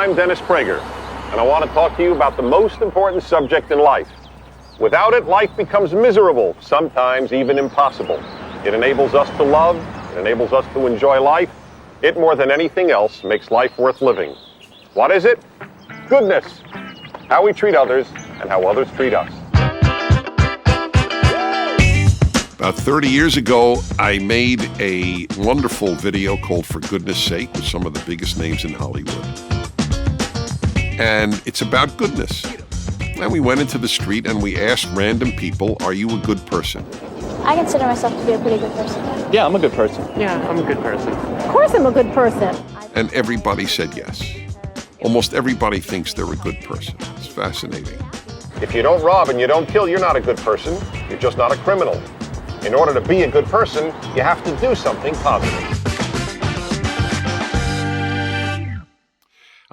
I'm Dennis Prager, and I want to talk to you about the most important subject in life. Without it, life becomes miserable, sometimes even impossible. It enables us to love, it enables us to enjoy life. It, more than anything else, makes life worth living. What is it? Goodness. How we treat others and how others treat us. About 30 years ago, I made a wonderful video called For Goodness Sake with some of the biggest names in Hollywood. And it's about goodness. And we went into the street and we asked random people, are you a good person? I consider myself to be a pretty good person. Yeah, I'm a good person. Yeah, I'm a good person. Of course I'm a good person. And everybody said yes. Almost everybody thinks they're a good person. It's fascinating. If you don't rob and you don't kill, you're not a good person. You're just not a criminal. In order to be a good person, you have to do something positive.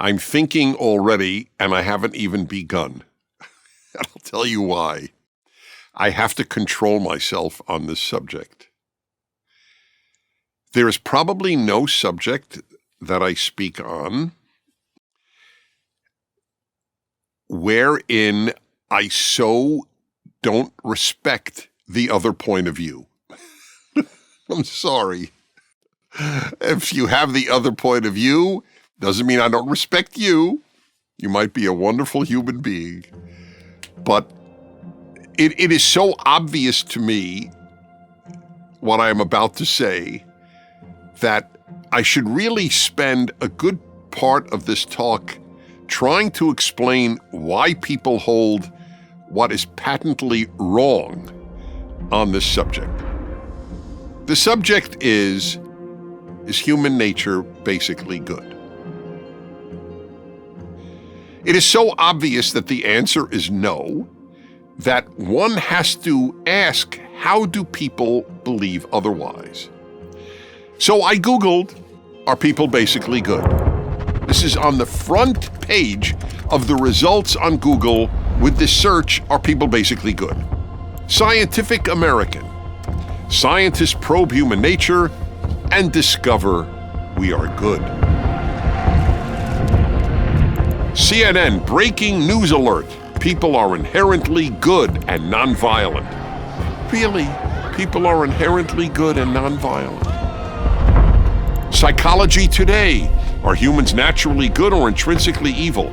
I'm thinking already, and I haven't even begun. And I'll tell you why. I have to control myself on this subject. There is probably no subject that I speak on wherein I so don't respect the other point of view. I'm sorry. If you have the other point of view, doesn't mean I don't respect you. You might be a wonderful human being. But it is so obvious to me what I am about to say that I should really spend a good part of this talk trying to explain why people hold what is patently wrong on this subject. The subject is human nature basically good? It is so obvious that the answer is no, that one has to ask, how do people believe otherwise? So I Googled, are people basically good? This is on the front page of the results on Google with the search, are people basically good? Scientific American. Scientists probe human nature and discover we are good. CNN, breaking news alert. People are inherently good and nonviolent. Really? People are inherently good and nonviolent. Psychology Today. Are humans naturally good or intrinsically evil?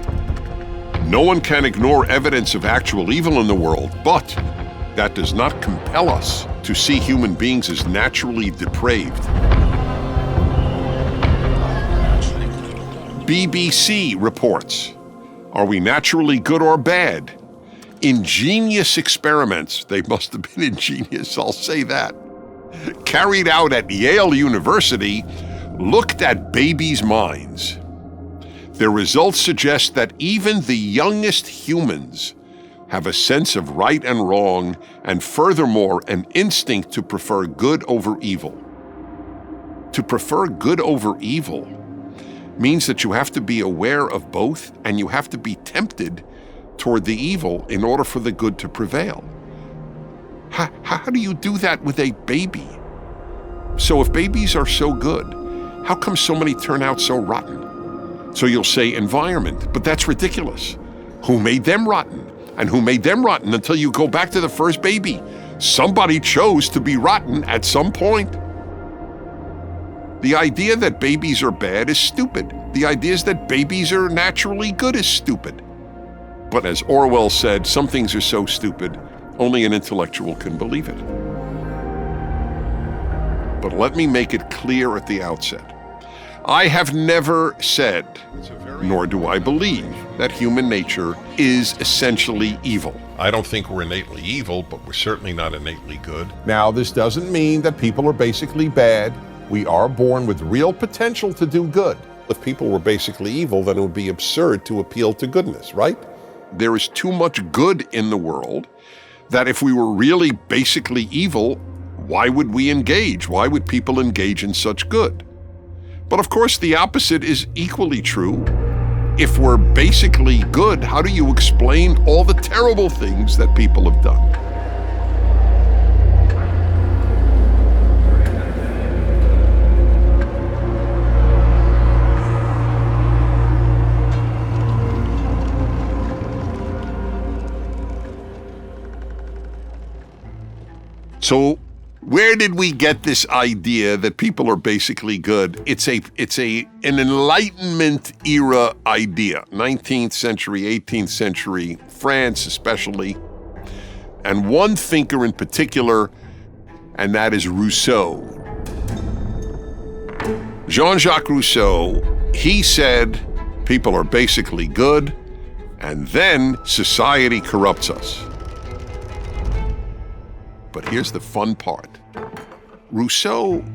No one can ignore evidence of actual evil in the world, but that does not compel us to see human beings as naturally depraved. BBC reports, are we naturally good or bad? Ingenious experiments, they must have been ingenious, I'll say that, carried out at Yale University, looked at babies' minds. Their results suggest that even the youngest humans have a sense of right and wrong, and furthermore, an instinct to prefer good over evil. To prefer good over evil means that you have to be aware of both, and you have to be tempted toward the evil in order for the good to prevail. How do you do that with a baby? So if babies are so good, how come so many turn out so rotten? So you'll say environment, but that's ridiculous. Who made them rotten? And who made them rotten until you go back to the first baby? Somebody chose to be rotten at some point. The idea that babies are bad is stupid. The idea that babies are naturally good is stupid. But as Orwell said, some things are so stupid, only an intellectual can believe it. But let me make it clear at the outset. I have never said, nor do I believe, that human nature is essentially evil. I don't think we're innately evil, but we're certainly not innately good. Now, this doesn't mean that people are basically bad. We are born with real potential to do good. If people were basically evil, then it would be absurd to appeal to goodness, right? There is too much good in the world that if we were really basically evil, why would we engage? Why would people engage in such good? But of course, the opposite is equally true. If we're basically good, how do you explain all the terrible things that people have done? So where did we get this idea that people are basically good? It's an Enlightenment era idea. 19th century, 18th century, France especially. And one thinker in particular, and that is Rousseau. Jean-Jacques Rousseau, he said people are basically good, and then society corrupts us. But here's the fun part. Rousseau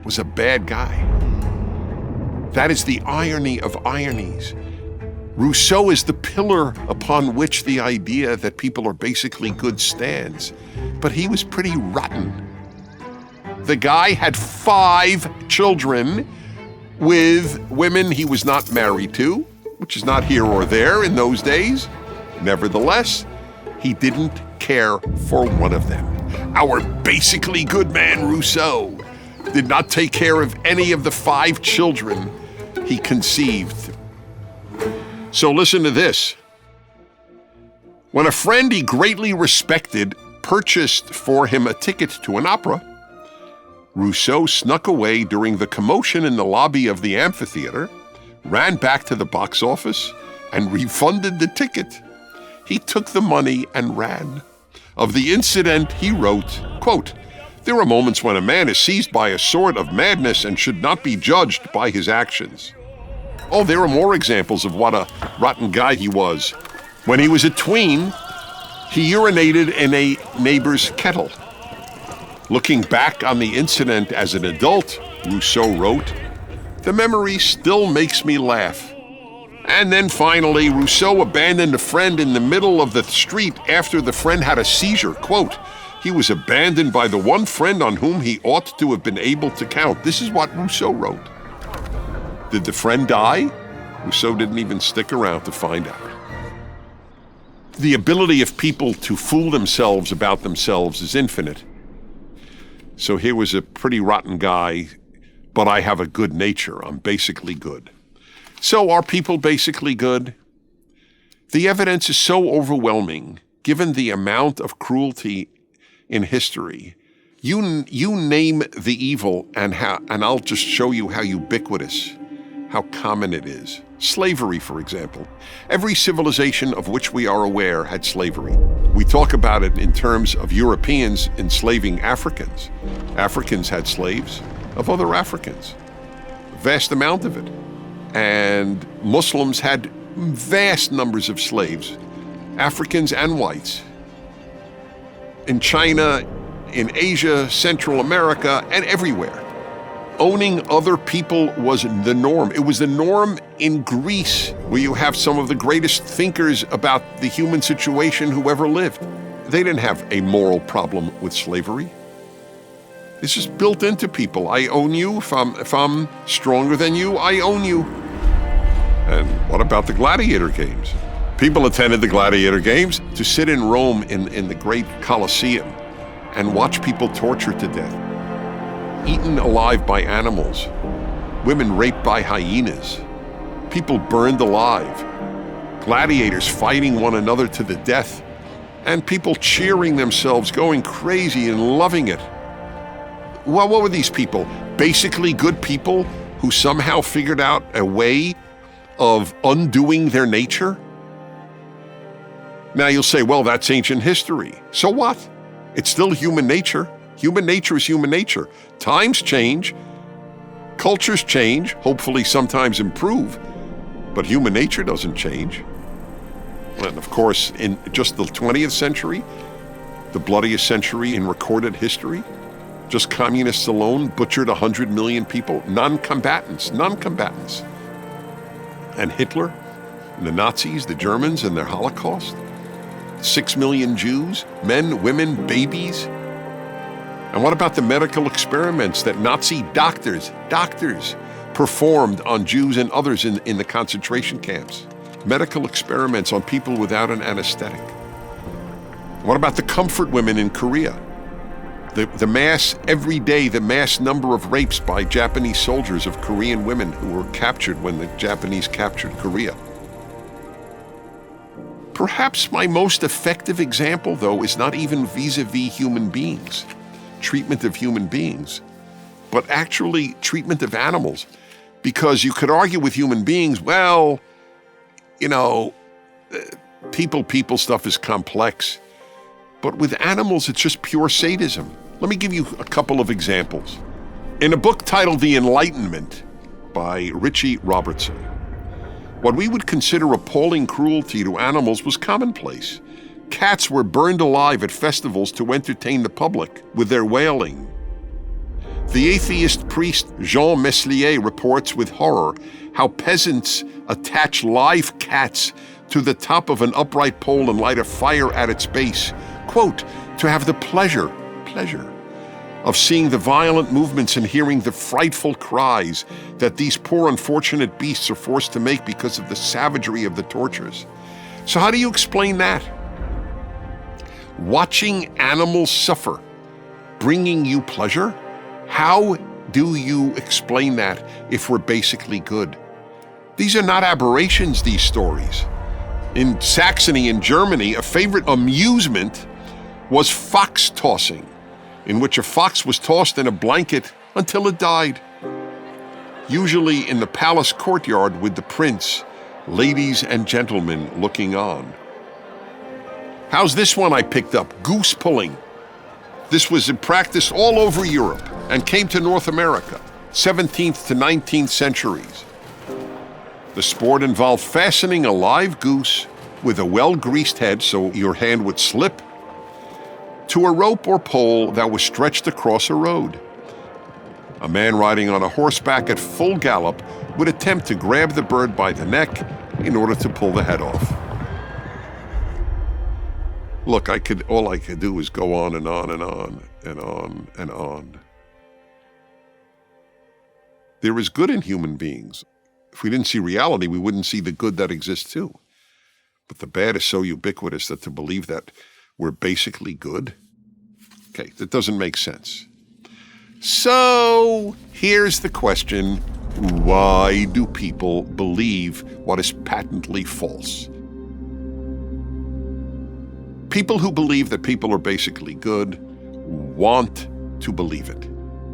was a bad guy. That is the irony of ironies. Rousseau is the pillar upon which the idea that people are basically good stands. But he was pretty rotten. The guy had 5 children with women he was not married to, which is not here or there in those days. Nevertheless, he didn't care for one of them. Our basically good man, Rousseau, did not take care of any of the 5 children he conceived. So listen to this. When a friend he greatly respected purchased for him a ticket to an opera, Rousseau snuck away during the commotion in the lobby of the amphitheater, ran back to the box office, and refunded the ticket. He took the money and ran. Of the incident, he wrote, quote, "There are moments when a man is seized by a sort of madness and should not be judged by his actions." Oh, there are more examples of what a rotten guy he was. When he was a tween, he urinated in a neighbor's kettle. Looking back on the incident as an adult, Rousseau wrote, "The memory still makes me laugh." And then finally, Rousseau abandoned a friend in the middle of the street after the friend had a seizure. Quote, "He was abandoned by the one friend on whom he ought to have been able to count." This is what Rousseau wrote. Did the friend die? Rousseau didn't even stick around to find out. The ability of people to fool themselves about themselves is infinite. So here was a pretty rotten guy, but I have a good nature. I'm basically good. So are people basically good? The evidence is so overwhelming, given the amount of cruelty in history. You name the evil, and I'll just show you how ubiquitous, how common it is. Slavery, for example. Every civilization of which we are aware had slavery. We talk about it in terms of Europeans enslaving Africans. Africans had slaves of other Africans, a vast amount of it. And Muslims had vast numbers of slaves, Africans and whites. In China, in Asia, Central America, and everywhere. Owning other people was the norm. It was the norm in Greece, where you have some of the greatest thinkers about the human situation who ever lived. They didn't have a moral problem with slavery. This is built into people. I own you. If I'm stronger than you, I own you. And what about the gladiator games? People attended the gladiator games to sit in Rome in the great Colosseum and watch people tortured to death, eaten alive by animals, women raped by hyenas, people burned alive, gladiators fighting one another to the death, and people cheering themselves, going crazy and loving it. Well, what were these people? Basically good people who somehow figured out a way of undoing their nature? Now you'll say, well, that's ancient history. So what? It's still human nature. Human nature is human nature. Times change, cultures change, hopefully sometimes improve, but human nature doesn't change. And of course, in just the 20th century, the bloodiest century in recorded history, just communists alone butchered 100 million people, non-combatants. And Hitler, and the Nazis, the Germans, and their Holocaust. 6 million Jews, men, women, babies. And what about the medical experiments that Nazi doctors performed on Jews and others in the concentration camps? Medical experiments on people without an anesthetic. What about the comfort women in Korea? The mass, every day, the mass number of rapes by Japanese soldiers of Korean women who were captured when the Japanese captured Korea. Perhaps my most effective example, though, is not even vis-a-vis human beings, treatment of human beings, but actually treatment of animals. Because you could argue with human beings, well, you know, people stuff is complex. But with animals, it's just pure sadism. Let me give you a couple of examples. In a book titled The Enlightenment by Richie Robertson, what we would consider appalling cruelty to animals was commonplace. Cats were burned alive at festivals to entertain the public with their wailing. The atheist priest Jean Meslier reports with horror how peasants attach live cats to the top of an upright pole and light a fire at its base, quote, to have the pleasure of seeing the violent movements and hearing the frightful cries that these poor unfortunate beasts are forced to make because of the savagery of the tortures. So how do you explain that? Watching animals suffer, bringing you pleasure? How do you explain that if we're basically good? These are not aberrations, these stories. In Saxony in Germany, a favorite amusement was fox tossing, in which a fox was tossed in a blanket until it died. Usually in the palace courtyard with the prince, ladies and gentlemen looking on. How's this one I picked up? Goose pulling. This was in practice all over Europe and came to North America, 17th to 19th centuries. The sport involved fastening a live goose with a well-greased head so your hand would slip to a rope or pole that was stretched across a road. A man riding on a horseback at full gallop would attempt to grab the bird by the neck in order to pull the head off. Look, all I could do was go on and on and on and on and on. There is good in human beings. If we didn't see reality, we wouldn't see the good that exists too. But the bad is so ubiquitous that to believe that we're basically good, okay, that doesn't make sense. So here's the question: why do people believe what is patently false? People who believe that people are basically good want to believe it.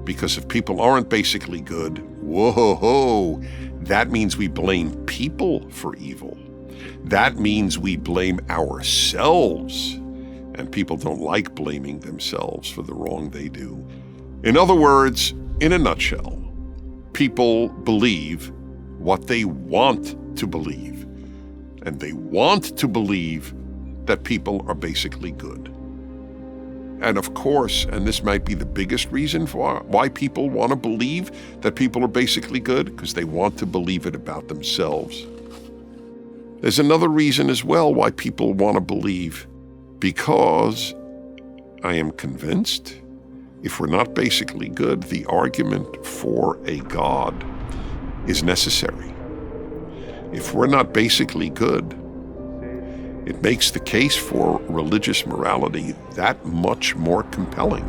Because if people aren't basically good, whoa, that means we blame people for evil. That means we blame ourselves. And people don't like blaming themselves for the wrong they do. In other words, in a nutshell, people believe what they want to believe. And they want to believe that people are basically good. And of course, and this might be the biggest reason for why people want to believe that people are basically good, because they want to believe it about themselves. There's another reason as well why people want to believe, because I am convinced if we're not basically good, the argument for a God is necessary. If we're not basically good, it makes the case for religious morality that much more compelling.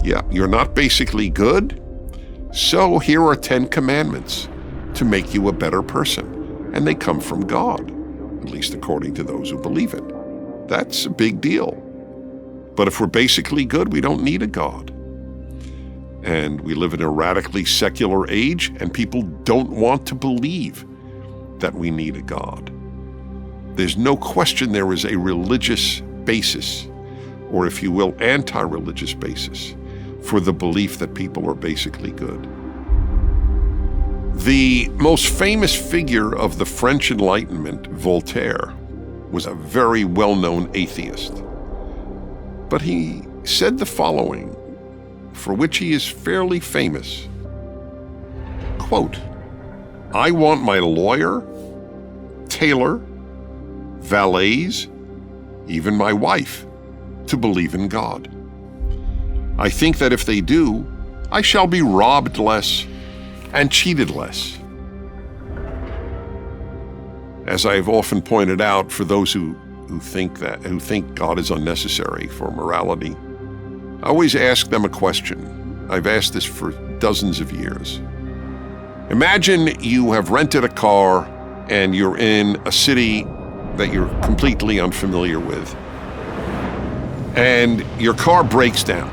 Yeah, you're not basically good, so here are 10 commandments to make you a better person. And they come from God, at least according to those who believe it. That's a big deal. But if we're basically good, we don't need a God. And we live in a radically secular age, and people don't want to believe that we need a God. There's no question there is a religious basis, or if you will, anti-religious basis, for the belief that people are basically good. The most famous figure of the French Enlightenment, Voltaire, was a very well-known atheist. But he said the following, for which he is fairly famous. Quote, "I want my lawyer, tailor, valets, even my wife, to believe in God. I think that if they do, I shall be robbed less and cheated less." As I have often pointed out, for those who think God is unnecessary for morality, I always ask them a question. I've asked this for dozens of years. Imagine you have rented a car and you're in a city that you're completely unfamiliar with, and your car breaks down,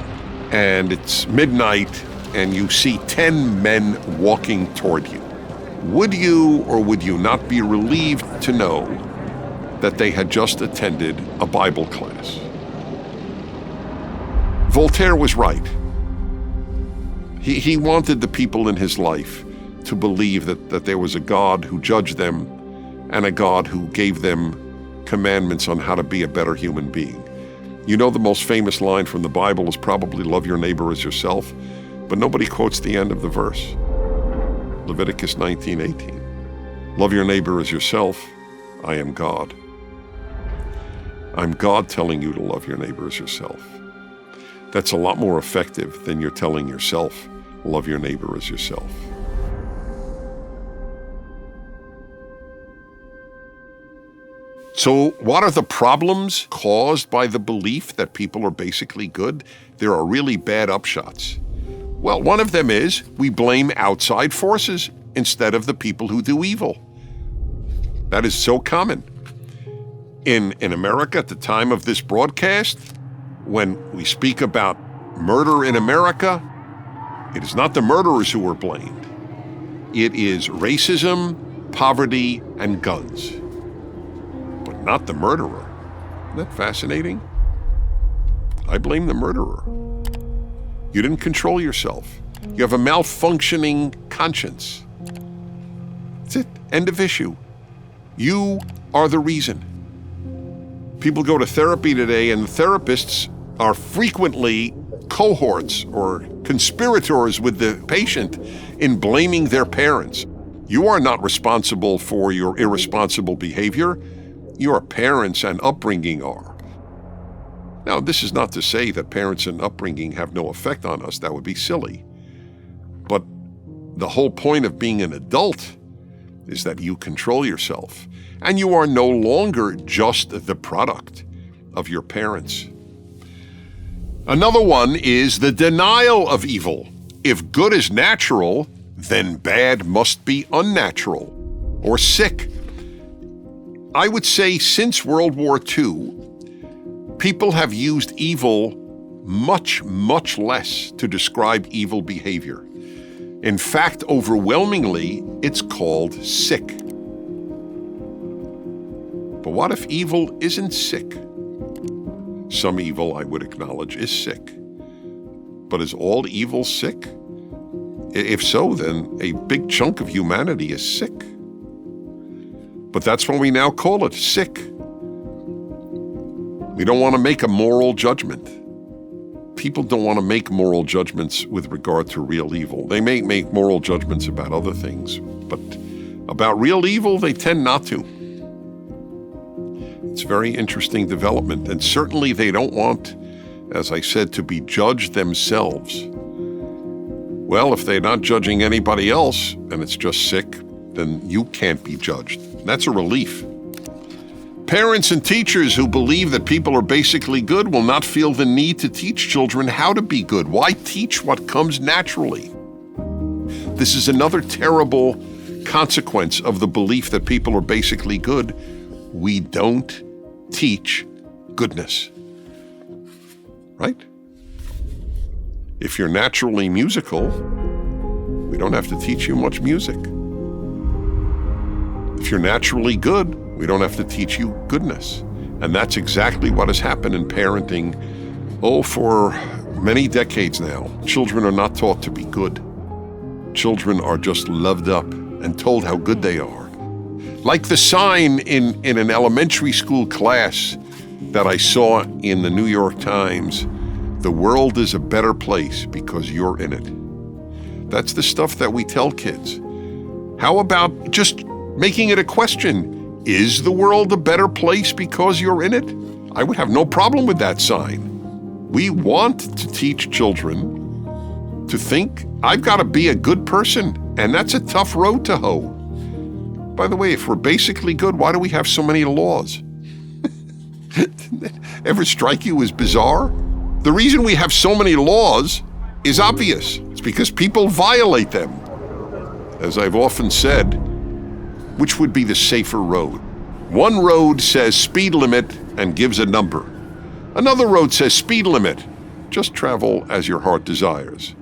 and it's midnight, and you see 10 men walking toward you. Would you or would you not be relieved to know that they had just attended a Bible class? Voltaire was right. He wanted the people in his life to believe that there was a God who judged them and a God who gave them commandments on how to be a better human being. You know, the most famous line from the Bible is probably love your neighbor as yourself, but nobody quotes the end of the verse. Leviticus 19:18. Love your neighbor as yourself. I am God. I'm God telling you to love your neighbor as yourself. That's a lot more effective than you're telling yourself, love your neighbor as yourself. So what are the problems caused by the belief that people are basically good? There are really bad upshots. Well, one of them is we blame outside forces instead of the people who do evil. That is so common. In America, at the time of this broadcast, when we speak about murder in America, it is not the murderers who are blamed. It is racism, poverty, and guns. But not the murderer. Isn't that fascinating? I blame the murderer. You didn't control yourself. You have a malfunctioning conscience. That's it. End of issue. You are the reason. People go to therapy today, and the therapists are frequently cohorts or conspirators with the patient in blaming their parents. You are not responsible for your irresponsible behavior. Your parents and upbringing are. Now, this is not to say that parents and upbringing have no effect on us. That would be silly. But the whole point of being an adult is that you control yourself, and you are no longer just the product of your parents. Another one is the denial of evil. If good is natural, then bad must be unnatural or sick. I would say since World War II, people have used evil much, much less to describe evil behavior. In fact, overwhelmingly, it's called sick. But what if evil isn't sick? Some evil, I would acknowledge, is sick. But is all evil sick? If so, then a big chunk of humanity is sick. But that's what we now call it, sick. We don't want to make a moral judgment. People don't want to make moral judgments with regard to real evil. They may make moral judgments about other things, but about real evil, they tend not to. It's a very interesting development, and certainly they don't want, as I said, to be judged themselves. Well, if they're not judging anybody else, and it's just sick, then you can't be judged. That's a relief. Parents and teachers who believe that people are basically good will not feel the need to teach children how to be good. Why teach what comes naturally? This is another terrible consequence of the belief that people are basically good. We don't teach goodness. Right? If you're naturally musical, we don't have to teach you much music. If you're naturally good, we don't have to teach you goodness. And that's exactly what has happened in parenting, for many decades now. Children are not taught to be good. Children are just loved up and told how good they are. Like the sign in an elementary school class that I saw in the New York Times, the world is a better place because you're in it. That's the stuff that we tell kids. How about just making it a question? Is the world a better place because you're in it? I would have no problem with that sign. We want to teach children to think, I've got to be a good person, and that's a tough road to hoe. By the way, if we're basically good, why do we have so many laws? Ever strike you as bizarre? The reason we have so many laws is obvious. It's because people violate them. As I've often said, which would be the safer road? One road says speed limit and gives a number. Another road says speed limit. Just travel as your heart desires.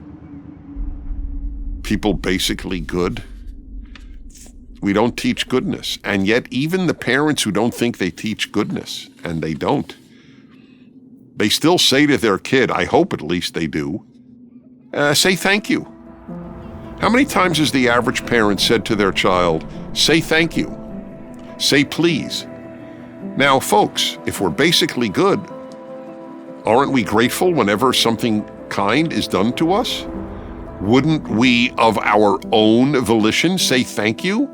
People basically good? We don't teach goodness. And yet even the parents who don't think they teach goodness, and they don't, they still say to their kid, I hope at least they do, say thank you. How many times has the average parent said to their child, say thank you, say please? Now, folks, if we're basically good, aren't we grateful whenever something kind is done to us? Wouldn't we, of our own volition, say thank you?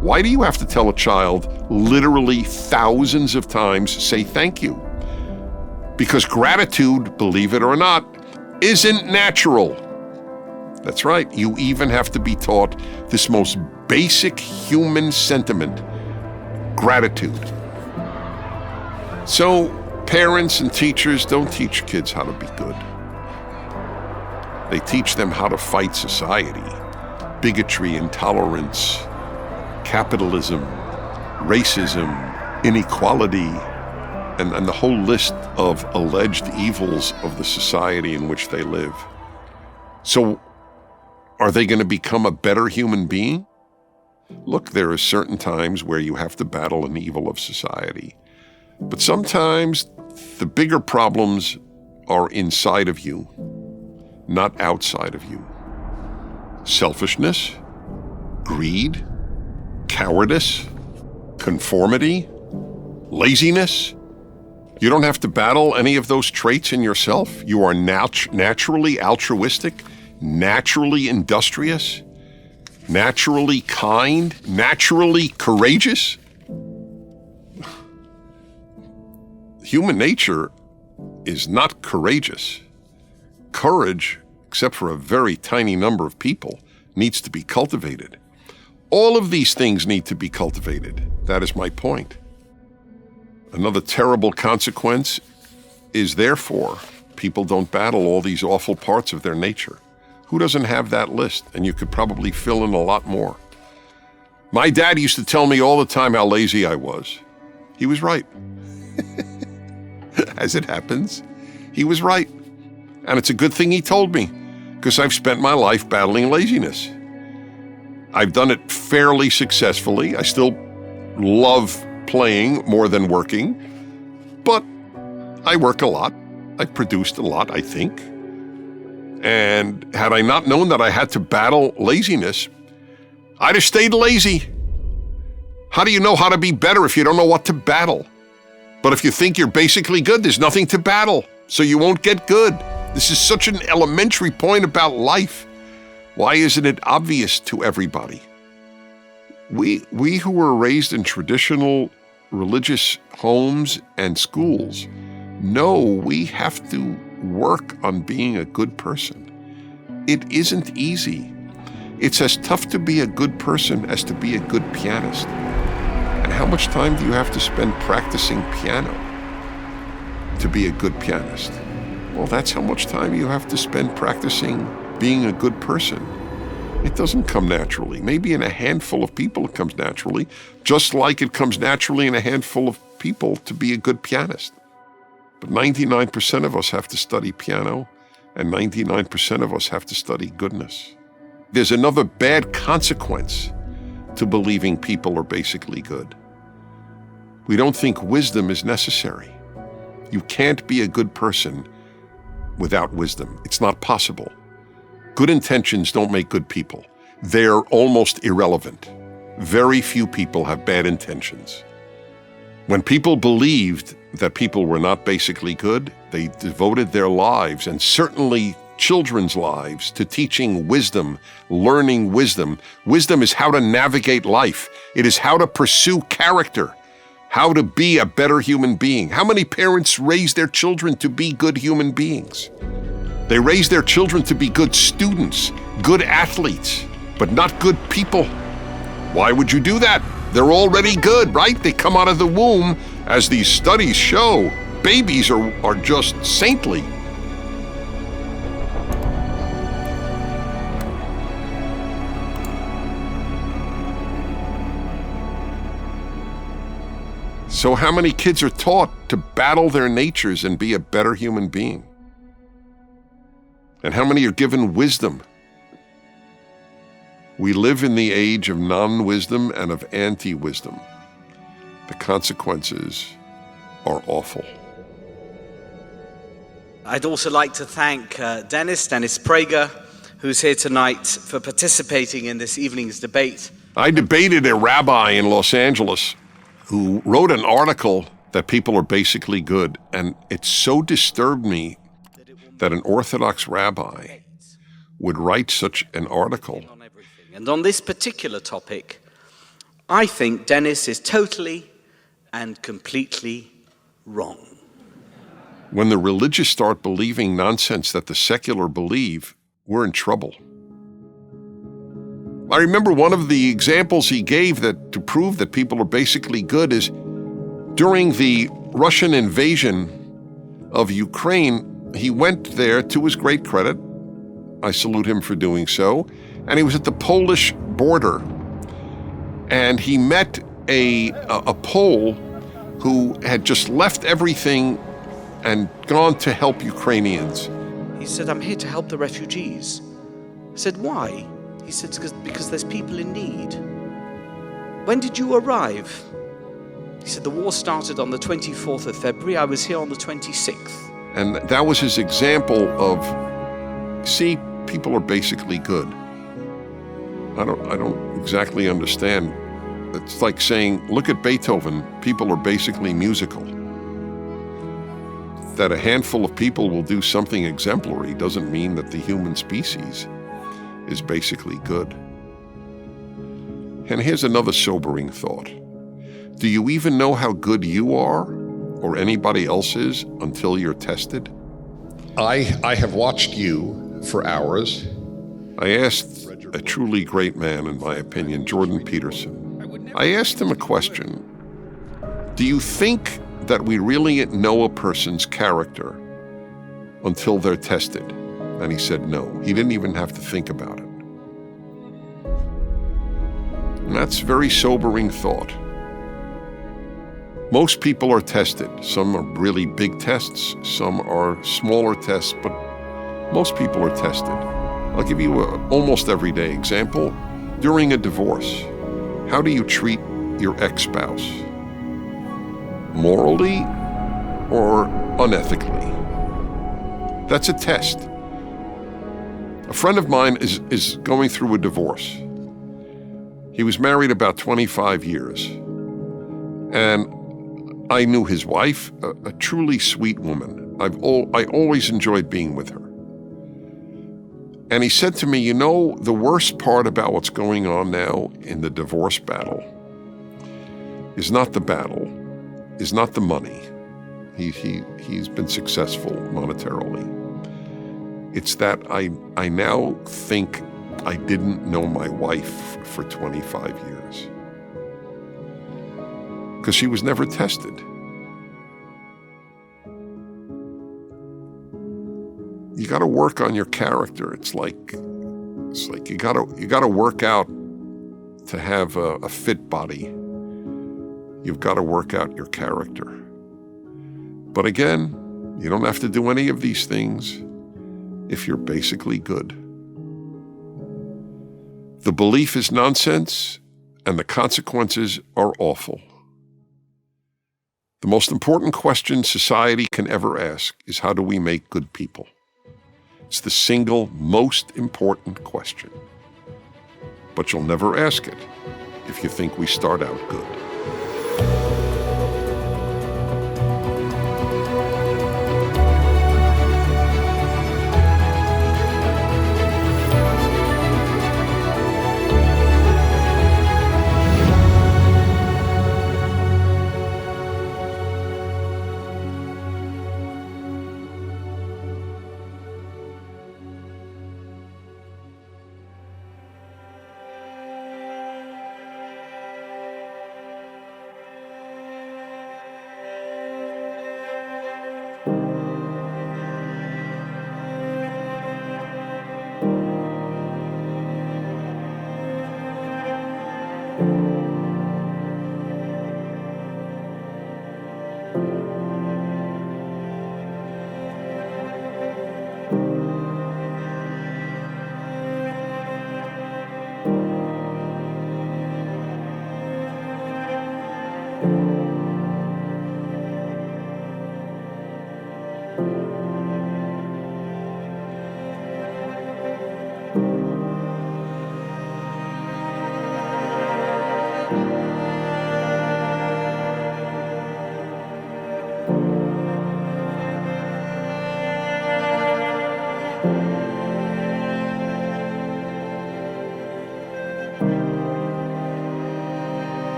Why do you have to tell a child literally thousands of times, say thank you? Because gratitude, believe it or not, isn't natural. That's right, you even have to be taught this most basic human sentiment, gratitude. So, parents and teachers don't teach kids how to be good. They teach them how to fight society, bigotry, intolerance, capitalism, racism, inequality, and the whole list of alleged evils of the society in which they live. So, are they going to become a better human being? Look, there are certain times where you have to battle an evil of society. But sometimes the bigger problems are inside of you, not outside of you. Selfishness, greed, cowardice, conformity, laziness. You don't have to battle any of those traits in yourself. You are naturally altruistic, naturally industrious, naturally kind, naturally courageous. Human nature is not courageous. Courage, except for a very tiny number of people, needs to be cultivated. All of these things need to be cultivated. That is my point. Another terrible consequence is, therefore, people don't battle all these awful parts of their nature. Who doesn't have that list? And you could probably fill in a lot more. My dad used to tell me all the time how lazy I was. He was right. As it happens, he was right. And it's a good thing he told me, because I've spent my life battling laziness. I've done it fairly successfully. I still love playing more than working, but I work a lot. I've produced a lot, I think. And had I not known that I had to battle laziness, I'd have stayed lazy. How do you know how to be better if you don't know what to battle? But if you think you're basically good, there's nothing to battle, so you won't get good. This is such an elementary point about life. Why isn't it obvious to everybody? We who were raised in traditional religious homes and schools know we have to work on being a good person. It isn't easy. It's as tough to be a good person as to be a good pianist. And how much time do you have to spend practicing piano to be a good pianist? Well, that's how much time you have to spend practicing being a good person. It doesn't come naturally. Maybe in a handful of people it comes naturally, just like it comes naturally in a handful of people to be a good pianist. But 99% of us have to study piano, and 99% of us have to study goodness. There's another bad consequence to believing people are basically good. We don't think wisdom is necessary. You can't be a good person without wisdom. It's not possible. Good intentions don't make good people. They're almost irrelevant. Very few people have bad intentions. When people believed that people were not basically good, they devoted their lives, and certainly children's lives, to teaching wisdom, learning wisdom. Wisdom is how to navigate life. It is how to pursue character, how to be a better human being. How many parents raise their children to be good human beings? They raise their children to be good students, good athletes, but not good people. Why would you do that? They're already good, right? They come out of the womb, as these studies show, babies are just saintly. So how many kids are taught to battle their natures and be a better human being? And how many are given wisdom? We live in the age of non-wisdom and of anti-wisdom. The consequences are awful. I'd also like to thank Dennis Prager, who's here tonight, for participating in this evening's debate. I debated a rabbi in Los Angeles who wrote an article that people are basically good, and it so disturbed me that an Orthodox rabbi would write such an article. And on this particular topic, I think Dennis is totally and completely wrong. When the religious start believing nonsense that the secular believe, we're in trouble. I remember one of the examples he gave that to prove that people are basically good is during the Russian invasion of Ukraine, he went there to his great credit. I salute him for doing so. And he was at the Polish border. And he met a Pole who had just left everything and gone to help Ukrainians. He said, "I'm here to help the refugees." I said, "Why?" He said, because there's people in need. "When did you arrive?" He said, "The war started on the 24th of February. I was here on the 26th. And that was his example of, see, people are basically good. I don't exactly understand. It's like saying, look at Beethoven, people are basically musical. That a handful of people will do something exemplary doesn't mean that the human species is basically good. And here's another sobering thought. Do you even know how good you are or anybody else is until you're tested? I have watched you for hours. I asked a truly great man, in my opinion, Jordan Peterson. I asked him a question. Do you think that we really know a person's character until they're tested? And he said no. He didn't even have to think about it. And that's a very sobering thought. Most people are tested. Some are really big tests, some are smaller tests, but most people are tested. I'll give you an almost everyday example. During a divorce, how do you treat your ex-spouse? Morally or unethically? That's a test. A friend of mine is going through a divorce. He was married about 25 years. And I knew his wife, a truly sweet woman. I always enjoyed being with her. And he said to me, you know, the worst part about what's going on now in the divorce battle is not the battle, is not the money. He's been successful monetarily. It's that I now think I didn't know my wife for 25 years. Because she was never tested. You got to work on your character. It's like you got to work out to have a fit body. You've got to work out your character. But again, you don't have to do any of these things if you're basically good. The belief is nonsense, and the consequences are awful. The most important question society can ever ask is, how do we make good people? It's the single most important question. But you'll never ask it if you think we start out good.